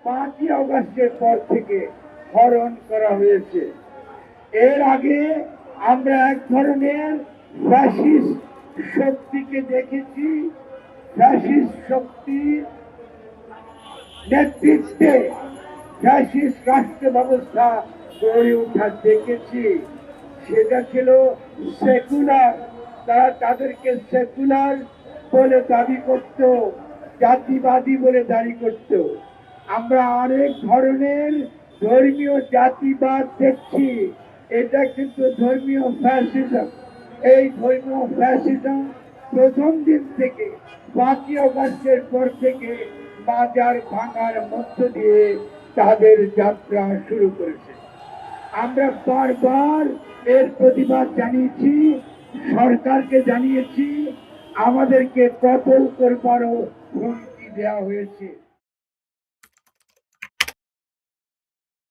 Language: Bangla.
5ই আগস্টের পর থেকে হরণ করা হয়েছে। এর আগে আমরা এক ধরনের ফ্যাসিস্ট শক্তিকে দেখেছি, ফ্যাসিস্ট শক্তির নেতৃত্বে ফ্যাসিস্ট রাষ্ট্র ব্যবস্থা গড়ে ওঠা দেখেছি। সেটা ছিল সেকুলার, তারা তাদেরকে সেকুলার বলে দাবি করত, জাতিবাদী বলে দাবি করত। আমরা অনেক ধরনের ধর্মীয় জাতিবাদ দেখছি, এটা কিন্তু ধর্মীয় ফ্যাসিজম। এই ধর্মীয় ফ্যাসিজম প্রথম দিন থেকে 5ই আগস্টের পর থেকে বাজার ভাঙার মধ্য দিয়ে তাদের যাত্রা শুরু করেছে। আমরা বারবার এর প্রতিবাদ জানিয়েছি, সরকারকে জানিয়েছি, আমাদেরকে কতল করবারও হুমকি দেওয়া হয়েছে।